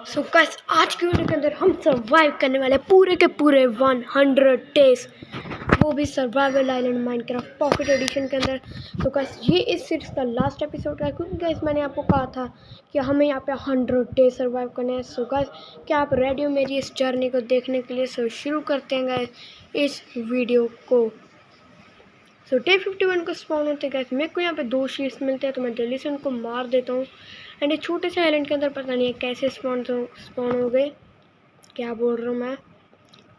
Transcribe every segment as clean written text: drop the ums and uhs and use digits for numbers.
So guys आज की video के अंदर हम सर्वाइव करने वाले पूरे के पूरे 100 डेज, वो भी survival island Minecraft pocket edition के अंदर। तो गाइस ये इस सीरीज का लास्ट एपिसोड है, क्योंकि गाइस मैंने आपको कहा था कि हमें यहाँ पे 100 डेज सर्वाइव करने हैं। सो गाइस क्या आप रेडी हो मेरी इस जर्नी को देखने के लिए? सो शुरू करते हैं गाइस इस वीडियो को। सो डे 51 को स्पॉन होते हैं गाइस। मेरे को यहाँ पे 2 शीट्स मिलते हैं, तो मैं जल्दी से उनको मार देता हूँ। एंड ये छोटे से आइलैंड के अंदर पता नहीं है कैसे स्पॉन हो गए, क्या बोल रहा हूँ मैं।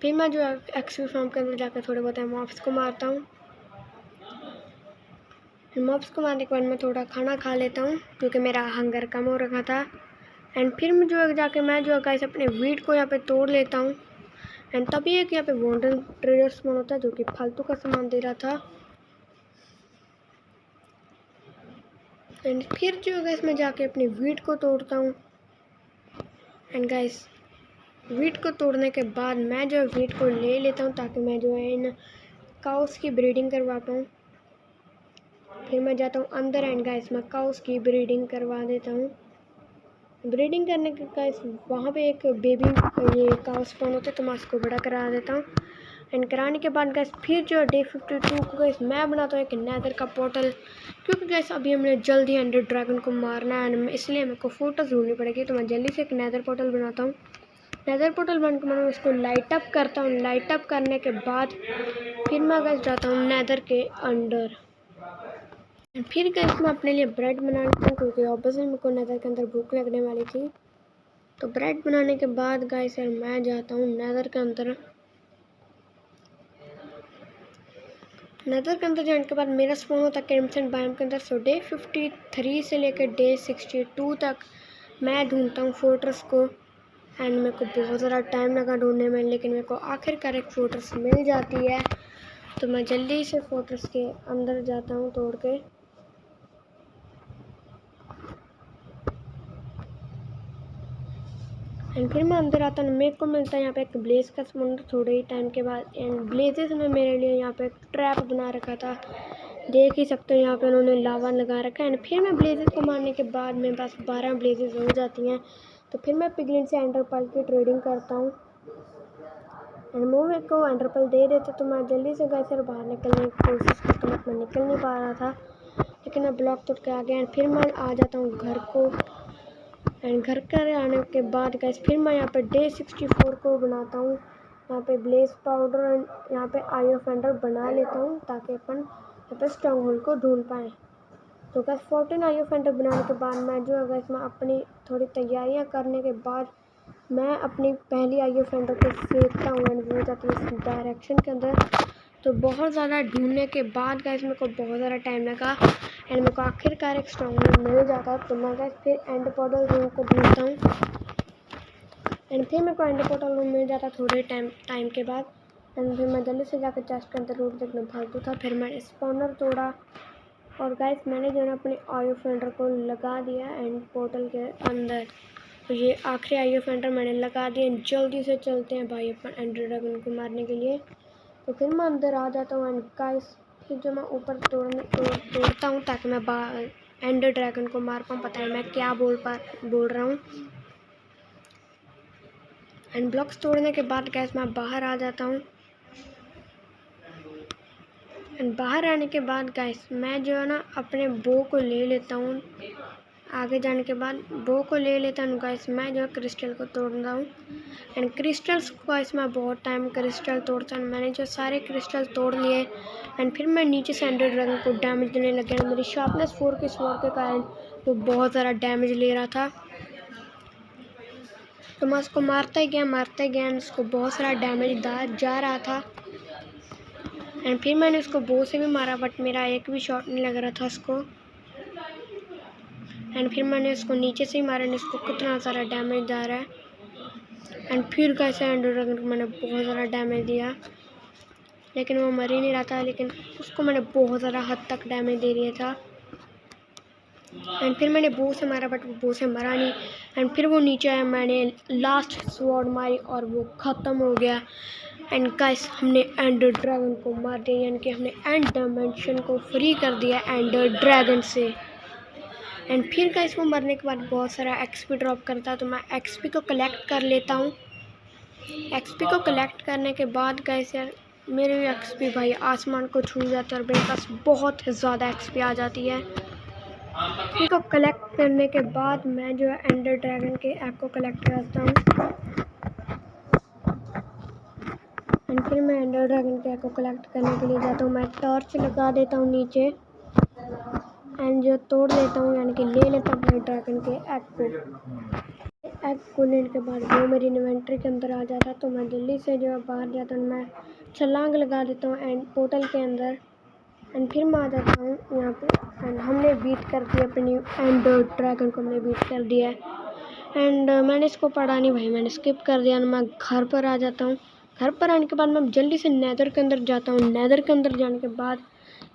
फिर मैं जो एक्सपी फार्म के अंदर जाकर थोड़े बहुत मॉब्स को मारता हूँ। मॉब्स को मारने के बाद मैं थोड़ा खाना खा लेता हूँ, क्योंकि मेरा हंगर कम हो रखा था। एंड फिर मैं जो जाके मैं जो गाइस अपने वीट को यहाँ पे तोड़ लेता हूँ। एंड तभी एक यहाँ पे वॉन्डन ट्रेडर स्पॉन होता है, जो कि फालतू का सामान दे रहा था। एंड फिर जो गाइस मैं जाके अपनी वीट को तोड़ता हूँ। एंड गाइस वीट को तोड़ने के बाद मैं जो वीट को ले लेता हूँ, ताकि मैं जो है इन काउस की ब्रीडिंग करवा पाऊँ। फिर मैं जाता हूँ अंदर एंड गाइस मैं काउस की ब्रीडिंग करवा देता हूँ। ब्रीडिंग करने के गाइस वहाँ पे एक बेबी ये काउस स्पॉन होते, तो मैं उसको बड़ा करा देता हूँ। एंड कराने के बाद गैस फिर जो डे 52 को गैस मैं बनाता हूँ एक नेदर का पोर्टल, क्योंकि गैस अभी हमने जल्दी एंडर ड्रैगन को मारना है, एंड इसलिए मेरे को फोटोज ढूंढनी पड़ेगी। तो मैं जल्दी से एक नेदर पोर्टल बनाता हूँ। नेदर पोर्टल बन के मैं उसको लाइट अप करता हूँ। लाइट अप करने के बाद फिर मैं गैस जाता हूँ नेदर के अंडर। फिर गैस मैं अपने लिए ब्रेड बना लेता हूँ, क्योंकि ऑब्वियसली मेरे को नेदर के अंदर भूख लगने वाली थी। तो ब्रेड बनाने के बाद गाइस यार मैं जाता हूँ नेदर के अंदर। नेदर के अंदर जाने के बाद मेरा स्पॉन होता है क्रिम्सन बायोम के अंदर। सो डे 53 से लेकर डे 62 तक मैं ढूंढता हूँ फोर्ट्रेस को। एंड मेरे को बहुत ज़्यादा टाइम लगा ढूंढने में, लेकिन मेरे को आखिरकार एक फोर्ट्रेस मिल जाती है। तो मैं जल्दी से फोर्ट्रेस के अंदर जाता हूँ तोड़ के। एंड फिर मैं अंदर आता हूँ। मेरे को मिलता है यहाँ पे एक ब्लेज का समुंदर थोड़े ही टाइम के बाद। एंड ब्लेजेस ने मेरे लिए यहाँ पे एक ट्रैप बना रखा था, देख ही सकते हो यहाँ पे उन्होंने लावा लगा रखा है। एंड फिर मैं ब्लेजेस को मारने के बाद मेरे पास 12 ब्लेजेस हो जाती हैं। तो फिर मैं पिगलिन से एंडरपल की ट्रेडिंग करता हूँ। एंड वो मेरे को एंडरपल दे देते, तो मैं जल्दी से घर से बाहर निकलने की कोशिश करता हूँ। मैं निकल नहीं पा रहा था, लेकिन मैं ब्लॉक तोड़ के आ गया। एंड फिर मैं आ जाता हूँ घर को। एंड घर के आने के बाद गैस फिर मैं यहाँ पे डे 64 को बनाता हूँ। यहाँ पे ब्लेज पाउडर एंड यहाँ पे आई ऑफ एंडर बना लेता हूँ, ताकि अपन यहाँ पे स्ट्रॉन्ग होल्ड को ढूंढ पाएँ। तो गैस 14 आई ऑफ एंडर बनाने के बाद मैं जो है गैस मैं अपनी थोड़ी तैयारियाँ करने के बाद मैं अपनी पहली आई ऑफ एंडर को फेंकता हूँ। एंड वो जाती है इस डायरेक्शन के अंदर। तो बहुत ज़्यादा ढूंढने के बाद गैस मेरे को बहुत ज़्यादा टाइम लगा, एंड मेरे को आखिरकार एक स्ट्रॉन्ग होल्ड मिल जाता है। तो मैं गैस फिर एंड पोर्टल रूम को ढूंढता हूँ। एंड फिर मेरे को एंड पोर्टल रूम मिल जाता थोड़े टाइम के बाद। एंड फिर मैं जल्दी से जाकर चेस्ट के अंदर रूट देखना फालतू था। फिर मैंने स्पॉनर तोड़ा, और गैस मैंने जो है अपने आई ऑफ एंडर को लगा दिया एंड पोर्टल के अंदर। तो ये आखिरी आई ऑफ एंडर मैंने लगा दिया। जल्दी से चलते हैं भाई अपन एंडर ड्रैगन को मारने के लिए। तो फिर मैं अंदर आ जाता हूँ। एंड गाइस फिर जो मैं ऊपर तोड़ता हूँ, ताकि मैं एंडर ड्रैगन को मार पाऊँ। पता है मैं क्या बोल रहा हूँ। एंड ब्लॉक्स तोड़ने के बाद गैस मैं बाहर आ जाता हूँ। एंड बाहर आने के बाद गैस मैं जो है ना अपने बो को ले लेता हूँ। आगे जाने के बाद बो को ले लेता हूँ गाइस। मैं जो है क्रिस्टल को तोड़ रहा हूँ। एंड क्रिस्टल्स को गाइस मैं बहुत टाइम क्रिस्टल तोड़ता हूँ। मैंने जो सारे क्रिस्टल तोड़ लिए, एंड फिर मैं नीचे से एंडर ड्रैगन को डैमेज देने लग गया। मेरी शार्पनेस 4 के स्वॉर्ड के कारण वो बहुत ज़्यादा डैमेज ले रहा था। तो मैं उसको मारता ही गया एंड उसको बहुत सारा डैमेज जा रहा था। एंड फिर मैंने उसको बो से भी मारा, बट मेरा एक भी शॉट नहीं लग रहा था उसको। एंड फिर मैंने उसको नीचे से ही मारा, एंड उसको कितना सारा डैमेज जा रहा है। एंड फिर कैसे एंडर ड्रैगन को मैंने बहुत ज़्यादा डैमेज दिया, लेकिन वो मर ही नहीं रहा था। लेकिन उसको मैंने बहुत ज़्यादा हद तक डैमेज दे दिया था। एंड फिर मैंने बो से मारा, बट वो बो से मरा नहीं। एंड फिर वो नीचे आया, मैंने लास्ट स्वॉर्ड मारी और वो ख़त्म हो गया। एंड गाइस हमने एंडर ड्रैगन को मार दिया, यानी कि हमने एंड डायमेंशन को फ्री कर दिया एंडर ड्रैगन से। एंड फिर गाइस वो मरने के बाद बहुत सारा एक्सपी ड्रॉप करता है, तो मैं एक्सपी को कलेक्ट कर लेता हूँ। एक्सपी को कलेक्ट करने के बाद गाइस यार मेरे एक्सपी भाई आसमान को छू जाते हैं और मेरे पास बहुत ज़्यादा एक्सपी आ जाती है। एक्सपी को कलेक्ट करने के बाद मैं जो है एंडर ड्रैगन के एग को कलेक्ट करता हूँ। एंड फिर मैं एंडर ड्रैगन के एग को कलेक्ट करने के लिए जाता हूँ। मैं टॉर्च लगा देता हूँ नीचे एंड जो तोड़ लेता हूँ, यानी कि ले लेता हूँ ड्रैगन के एग को। एग को लेने के बाद वो मेरी इन्वेंट्री के अंदर आ जाता है, तो मैं जल्दी से जो है बाहर जाता हूँ। मैं छलांग लगा देता हूँ एंड पोर्टल के अंदर एंड फिर मैं आ जाता हूँ यहाँ पे। एंड हमने बीट कर दिया अपनी एंडर ड्रैगन को, हमने बीट कर दिया है। एंड मैंने इसको पढ़ा नहीं भाई, मैंने स्किप कर दिया। मैं घर पर आ जाता हूँ। घर पर आने के बाद मैं जल्दी से नेदर के अंदर जाता हूँ। नेदर के अंदर जाने के बाद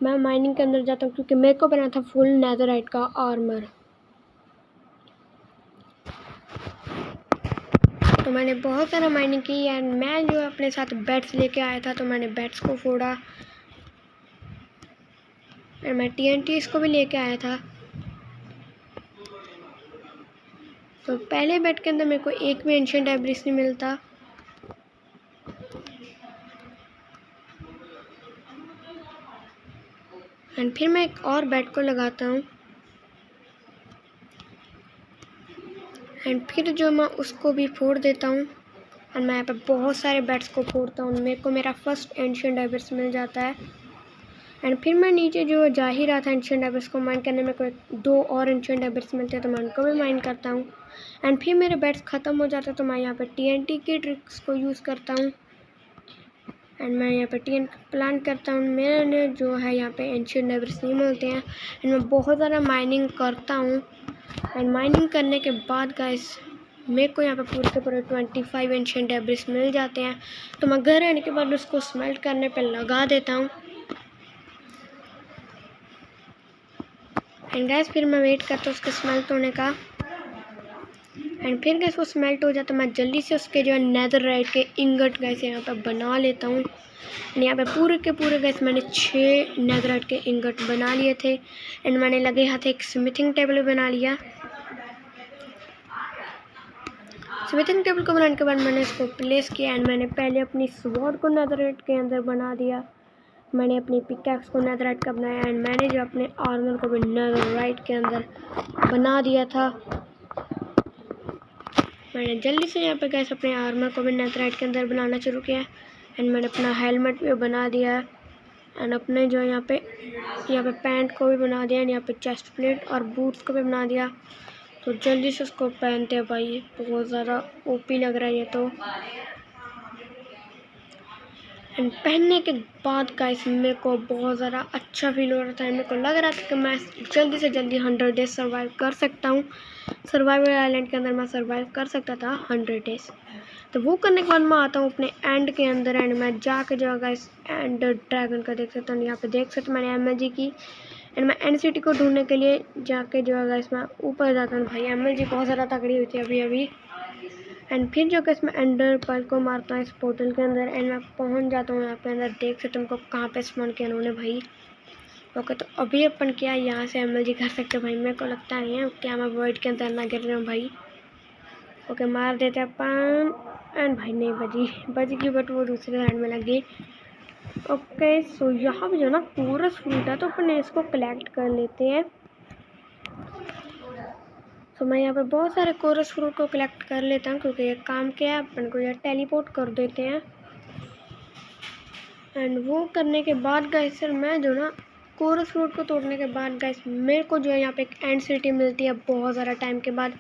मैं माइनिंग के अंदर जाता हूँ, क्योंकि मेरे को बना था फुल नेदरराइट का आर्मर। तो मैंने बहुत सारा माइनिंग की एंड मैं जो अपने साथ बैट्स लेके आया था, तो मैंने बैट्स को फोड़ा और मैं TNT इसको भी लेके आया था। तो पहले बैट के अंदर मेरे को एक भी एंशिएंट एब्रिस नहीं मिलता। एंड फिर मैं एक और बैट को लगाता हूँ एंड फिर जो मैं उसको भी फोड़ देता हूँ। और मैं यहाँ पे बहुत सारे बैट्स को फोड़ता हूँ। मेरे को मेरा फर्स्ट एंशिएंट एब्रिस मिल जाता है। एंड फिर मैं नीचे जो जा ही रहा था एंशिएंट एब्रिस को माइन करने में, को 2 और एंशिएंट एब्रिस मिलते हैं, तो मैं उनको भी माइन करता हूँ। एंड फिर मेरे बैट्स ख़त्म हो जाते हैं, तो मैं यहाँ पे TNT की ट्रिक्स को यूज़ करता हूँ एंड मैं यहाँ पे TNT प्लान करता हूँ। मैंने जो है यहाँ पे एंशिएंट एब्रिस नहीं मिलते हैं एंड मैं बहुत ज़्यादा माइनिंग करता हूँ। एंड माइनिंग करने के बाद गाइस मेरे को यहाँ पे पूरे के पूरे 25 एंशिएंट एब्रिस मिल जाते हैं। तो मैं घर आने के बाद उसको स्मेल्ट करने पे लगा देता हूँ। एंड गैस फिर मैं वेट करता हूँ उसके स्मेल्ट होने का। एंड फिर गैस वो स्मेल्ट हो जाता है, मैं जल्दी से उसके जो है नेदरराइट के इंगट गैस यहाँ पे बना लेता हूँ। एंड यहाँ पे पूरे के पूरे गैस मैंने 6 नेदरराइट के इंगट बना लिए थे। एंड मैंने लगे हाथ एक स्मिथिंग टेबल बना लिया। स्मिथिंग टेबल को बनाने के बाद मैंने इसको प्लेस किया एंड मैंने पहले अपनी स्वॉर्ड को नेदरराइट के अंदर बना दिया। मैंने अपनी पिकैक्स को नेदरराइट का बनाया एंड मैंने जो अपने आर्मर को भी नेदरराइट के अंदर बना दिया था। मैंने जल्दी से यहाँ पे गैस अपने आर्मर को भी नेदरराइट के अंदर बनाना शुरू किया एंड मैंने अपना हेलमेट भी बना दिया एंड अपने जो यहाँ पे पैंट को भी बना दिया एंड यहाँ पे चेस्ट प्लेट और बूट्स को भी बना दिया। तो जल्दी से उसको पहनते हैं भाई, बहुत ज़्यादा OP लग रहा है ये तो। एंड पहनने के बाद गाइस मेरे को बहुत ज़्यादा अच्छा फील हो रहा था। मेरे को लग रहा था कि मैं जल्दी से जल्दी 100 डेज सर्वाइव कर सकता हूँ। सर्वाइवल आइलैंड के अंदर मैं सर्वाइव कर सकता था 100 डेज। तो वो करने के बाद मैं आता हूँ अपने एंड के अंदर एंड मैं जाकर जो है गाइस एंडर ड्रैगन का देख सकता हूँ। यहाँ पे देख सकते मैंने MLG की एंड मैं एंड सिटी को ढूंढने के लिए जाके जो है गाइस मैं ऊपर जाता हूँ। भाई MLG बहुत ज़्यादा तगड़ी हुई थी अभी एंड फिर जो गाइस मैं एंडर पर्ल को मारता हूँ इस पोर्टल के अंदर एंड मैं पहुँच जाता हूँ यहाँ पे अंदर। देख सकते तुमको कहाँ पे स्पॉन किया उन्होंने भाई। ओके तो अभी अपन क्या यहाँ से MLG कर सकते भाई, मेरे को लगता नहीं है क्या मैं वर्ल्ड के अंदर ना गिर रहा हूँ भाई। ओके मार देते अपन एंड भाई नहीं बची बट वो दूसरे साइड में लग गई। ओके सो यहाँ पे जो ना कोरस फ्रूट है, तो अपन इसको कलेक्ट कर लेते हैं। तो मैं यहाँ पे बहुत सारे कोरस फ्रूट को कलेक्ट कर लेता हूँ, क्योंकि ये काम क्या है अपन को यहाँ टेलीपोर्ट कर देते हैं। एंड वो करने के बाद गाइस सर मैं जो ना कोरस फ्रूट को तोड़ने के बाद गाइस मेरे को जो है यहाँ पे एक एंड सिटी मिलती है बहुत ज़्यादा टाइम के बाद,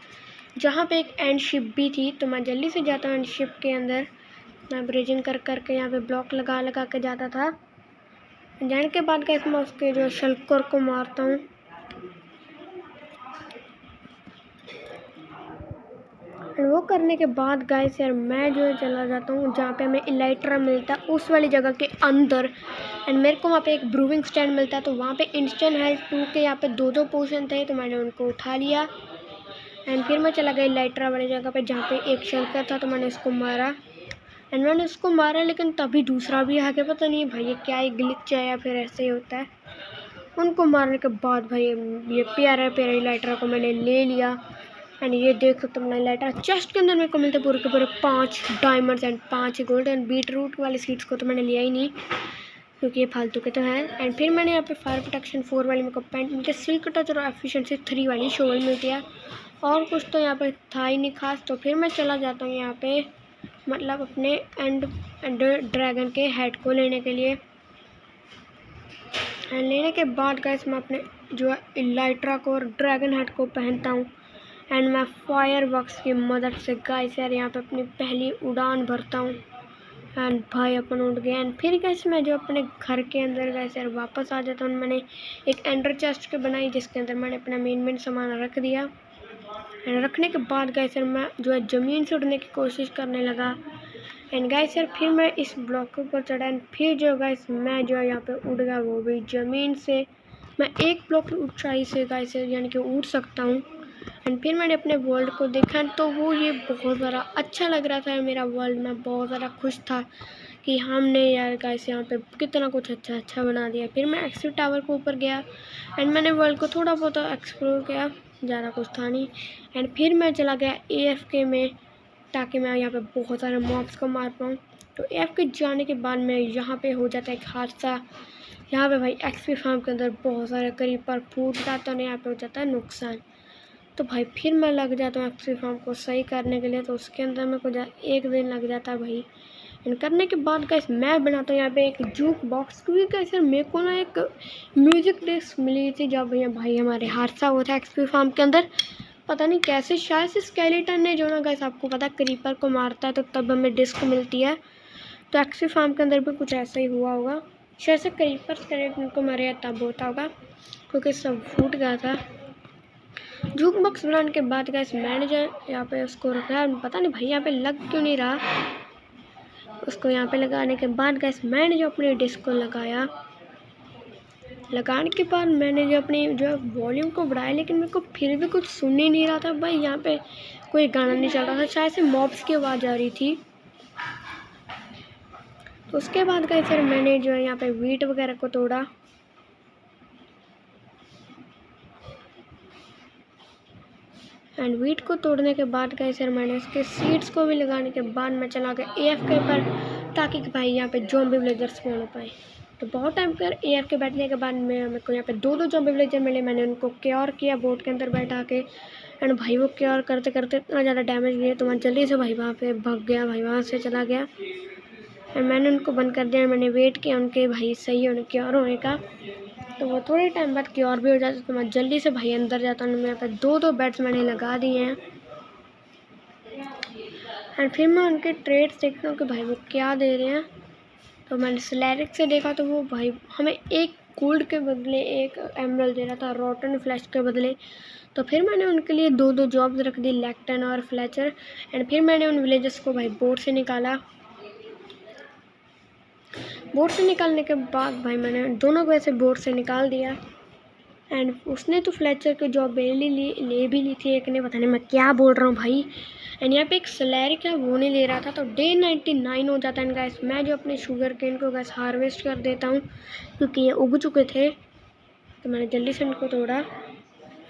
जहाँ पे एक एंड शिप भी थी। तो मैं जल्दी से जाता हूँ एंड शिप के अंदर। मैं ब्रिजिंग करके यहाँ पे ब्लॉक लगा के जाता था। जाने के बाद गाइस मैं उसके जो शल्कर को मारता हूँ। वो करने के बाद गाइस यार मैं जो है चला जाता हूँ जहाँ पे हमें इलाइट्रा मिलता है उस वाली जगह के अंदर। एंड मेरे को वहाँ पे एक ब्रूविंग स्टैंड मिलता है, तो वहाँ पे इंस्टेंट हेल्थ 2 के यहाँ पे 2 पोशन थे, तो मैंने उनको उठा लिया। एंड फिर मैं चला गया इलाइट्रा वाली जगह पे जहाँ पे एक शल्कर था, तो मैंने उसको मारा। एंड मैंने उसको मारा लेकिन तभी दूसरा भी आ गया। पता नहीं भाई ये क्या है, ग्लिच है या फिर ऐसे ही होता है। उनको मारने के बाद भाई ये प्यारा प्यारा लाइटर को मैंने ले लिया। एंड ये देख सकते हो, मैंने लाइटर चेस्ट के अंदर मेरे को मिलते पूरे के पूरे 5 diamonds and 5 gold. And beetroot वाले सीड्स को तो मैंने लिया ही नहीं क्योंकि ये फालतू के तो हैं। एंड फिर मैंने यहाँ पे फायर प्रोटेक्शन 4 वाली मेरे को पैंट मिलती है, सिल्क टच और एफिशिएंसी 3 वाली शोल मिलती है, और कुछ तो यहाँ पे था ही नहीं खास। तो फिर मैं चला जाता हूँ यहाँ पे मतलब अपने एंड ड्रैगन के हेड को लेने के लिए। एंड लेने के बाद गाइस मैं अपने जो है इलाइट्रा को और ड्रैगन हेड को पहनता हूँ। एंड मैं फायर वर्क्स की मदद से गाइस यार यहाँ पे अपनी पहली उड़ान भरता हूँ। एंड भाई अपन उड़ गया। एंड फिर गाइस मैं जो अपने घर के अंदर गाइस यार वापस आ जाता हूँ। मैंने एक एंडर चेस्ट के बनाई जिसके अंदर मैंने अपना मेन सामान रख दिया। एंड रखने के बाद गाइस यार मैं जो है ज़मीन से उड़ने की कोशिश करने लगा। एंड गाइस यार फिर मैं इस ब्लॉक के ऊपर चढ़ा। एंड फिर जो गाइस मैं जो है यहाँ पे उड़ गया, वो भी ज़मीन से। मैं एक ब्लॉक की ऊंचाई से गाइस यानी कि उड़ सकता हूँ। एंड फिर मैंने अपने वर्ल्ड को देखा तो वो ये बहुत ज़्यादा अच्छा लग रहा था मेरा वर्ल्ड। मैं बहुत ज़्यादा खुश था कि हमने यार गाइस यहाँ पे कितना कुछ अच्छा बना दिया। फिर मैं एक्सिट टावर के ऊपर गया एंड मैंने वर्ल्ड को थोड़ा बहुत एक्सप्लोर किया, ज़्यादा कुछ था नहीं। एंड फिर मैं चला गया AFK में ताकि मैं यहाँ पे बहुत सारे मॉब्स को मार पाऊँ। तो AFK जाने के बाद मैं यहाँ पे हो जाता है एक हादसा। यहाँ पे भाई XP फार्म के अंदर बहुत सारे क्रीपर फूट जाता है, यहाँ पे हो जाता है नुकसान। तो भाई फिर मैं लग जाता हूँ XP फार्म को सही करने के लिए। तो उसके अंदर मेरे को 1 दिन लग जाता है भाई। एंड करने के बाद गाइस मैं बनाता हूँ यहाँ पे एक जूक बॉक्स, क्योंकि गाइस यार मेरे को ना एक म्यूज़िक डिस्क मिली थी जब भैया भाई हमारे हादसा हुआ था XP फार्म के अंदर। पता नहीं कैसे, शायद से स्केलेटन ने जो ना गाइस आपको पता क्रीपर को मारता है तो तब हमें डिस्क मिलती है। तो XP फार्म के अंदर भी कुछ ऐसा ही हुआ होगा, शायद से क्रीपर स्केलेटन को मारे तब होता होगा क्योंकि सब फूट गया था। जूक बॉक्स बनाने के बाद गाइस मैंने जो यहाँ पे उसको रखा, पता नहीं भाई यहाँ पे लग क्यों नहीं रहा। उसको यहाँ पे लगाने के बाद गाइस मैंने जो अपनी डिस्क को लगाने के बाद मैंने जो अपनी जो वॉल्यूम को बढ़ाया, लेकिन मेरे को फिर भी कुछ सुन ही नहीं रहा था भाई। यहाँ पे कोई गाना नहीं चल रहा था, शायद से मॉब्स की आवाज़ आ रही थी। तो उसके बाद गाइस फिर मैंने जो है यहाँ पे वीट वगैरह को तोड़ा। एंड वीट को तोड़ने के बाद गाइस यार मैंने इसके सीड्स को भी लगाने के बाद मैं चला गया AFK पर ताकि भाई यहाँ पे ज़ॉम्बी विलेजर्स स्पॉन हो पाए। तो बहुत टाइम पर AFK बैठने के बाद मेरे को यहाँ पे 2 ज़ॉम्बी विलेजर मिले। मैंने उनको क्योर किया बोट के अंदर बैठा के। एंड भाई वो क्योर करते करते इतना ज़्यादा डैमेज दिया तो मैं जल्दी से भाई वहाँ पे भाग गया, भाई वहाँ से चला गया। एंड मैंने उनको बंद कर दिया। मैंने वेट किया उनके भाई सही होने क्योर होने का। तो वो थोड़े टाइम बाद क्योर भी हो जाता तो मैं जल्दी से भाई अंदर जाता हूँ। मेरे पे 2 बेड्स मैंने लगा दिए हैं। एंड फिर मैं उनके ट्रेड्स देखता हूँ कि भाई वो क्या दे रहे हैं। तो मैंने स्लैरिक से देखा तो वो भाई हमें 1 गोल्ड के बदले 1 एमरल्ड दे रहा था, रॉटन फ्लैश के बदले। तो फिर मैंने उनके लिए 2 जॉब्स रख दी, लेक्टन और फ्लैचर। एंड फिर मैंने उन विलेजर्स को भाई बोट से निकाला। बोट से निकालने के बाद भाई मैंने दोनों को ऐसे बोट से निकाल दिया। एंड उसने तो फ्लैचर की जॉब ले भी ली थी, एक ने, पता नहीं मैं क्या बोल रहा हूँ भाई। एंड यहाँ पे एक स्लैरिक है वो नहीं ले रहा था। तो डे 99 हो जाता है गाइस। मैं जो अपने शुगर केन को गाइस हार्वेस्ट कर देता हूँ क्योंकि ये उग चुके थे। तो मैंने जल्दी से इनको तोड़ा।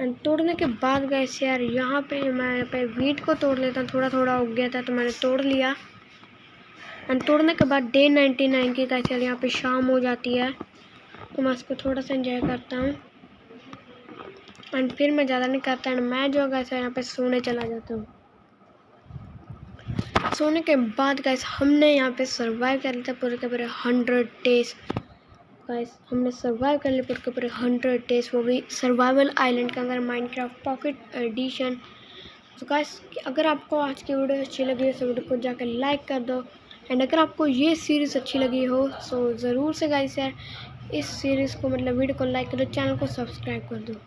एंड तोड़ने के बाद गाइस यार यहाँ पे वीट को तोड़ लेता हूँ, थोड़ा थोड़ा उग गया था तो मैंने तोड़ लिया। एंड तोड़ने के बाद डे 99 की गाइस यार यहाँ पे शाम हो जाती है तो मैं इसको थोड़ा सा एंजॉय करता हूँ। एंड फिर मैं ज़्यादा नहीं करता एंड मैं जो गाइस यहाँ पे सोने चला जाता हूँ। सोने के बाद गाइस हमने यहाँ पे सर्वाइव कर लिया पूरे के पूरे 100 डेज। गाइस हमने सर्वाइव कर लिया पूरे के पूरे 100 डेज, वो भी सर्वाइवल आइलैंड के अंदर, माइनक्राफ्ट पॉकेट एडिशन। तो गाइस अगर आपको आज की वीडियो अच्छी लगी तो वीडियो को जाकर लाइक कर दो। एंड अगर आपको ये सीरीज़ अच्छी लगी हो तो ज़रूर से गाइस यार इस सीरीज़ को मतलब वीडियो को लाइक कर दो, चैनल को सब्सक्राइब कर दो।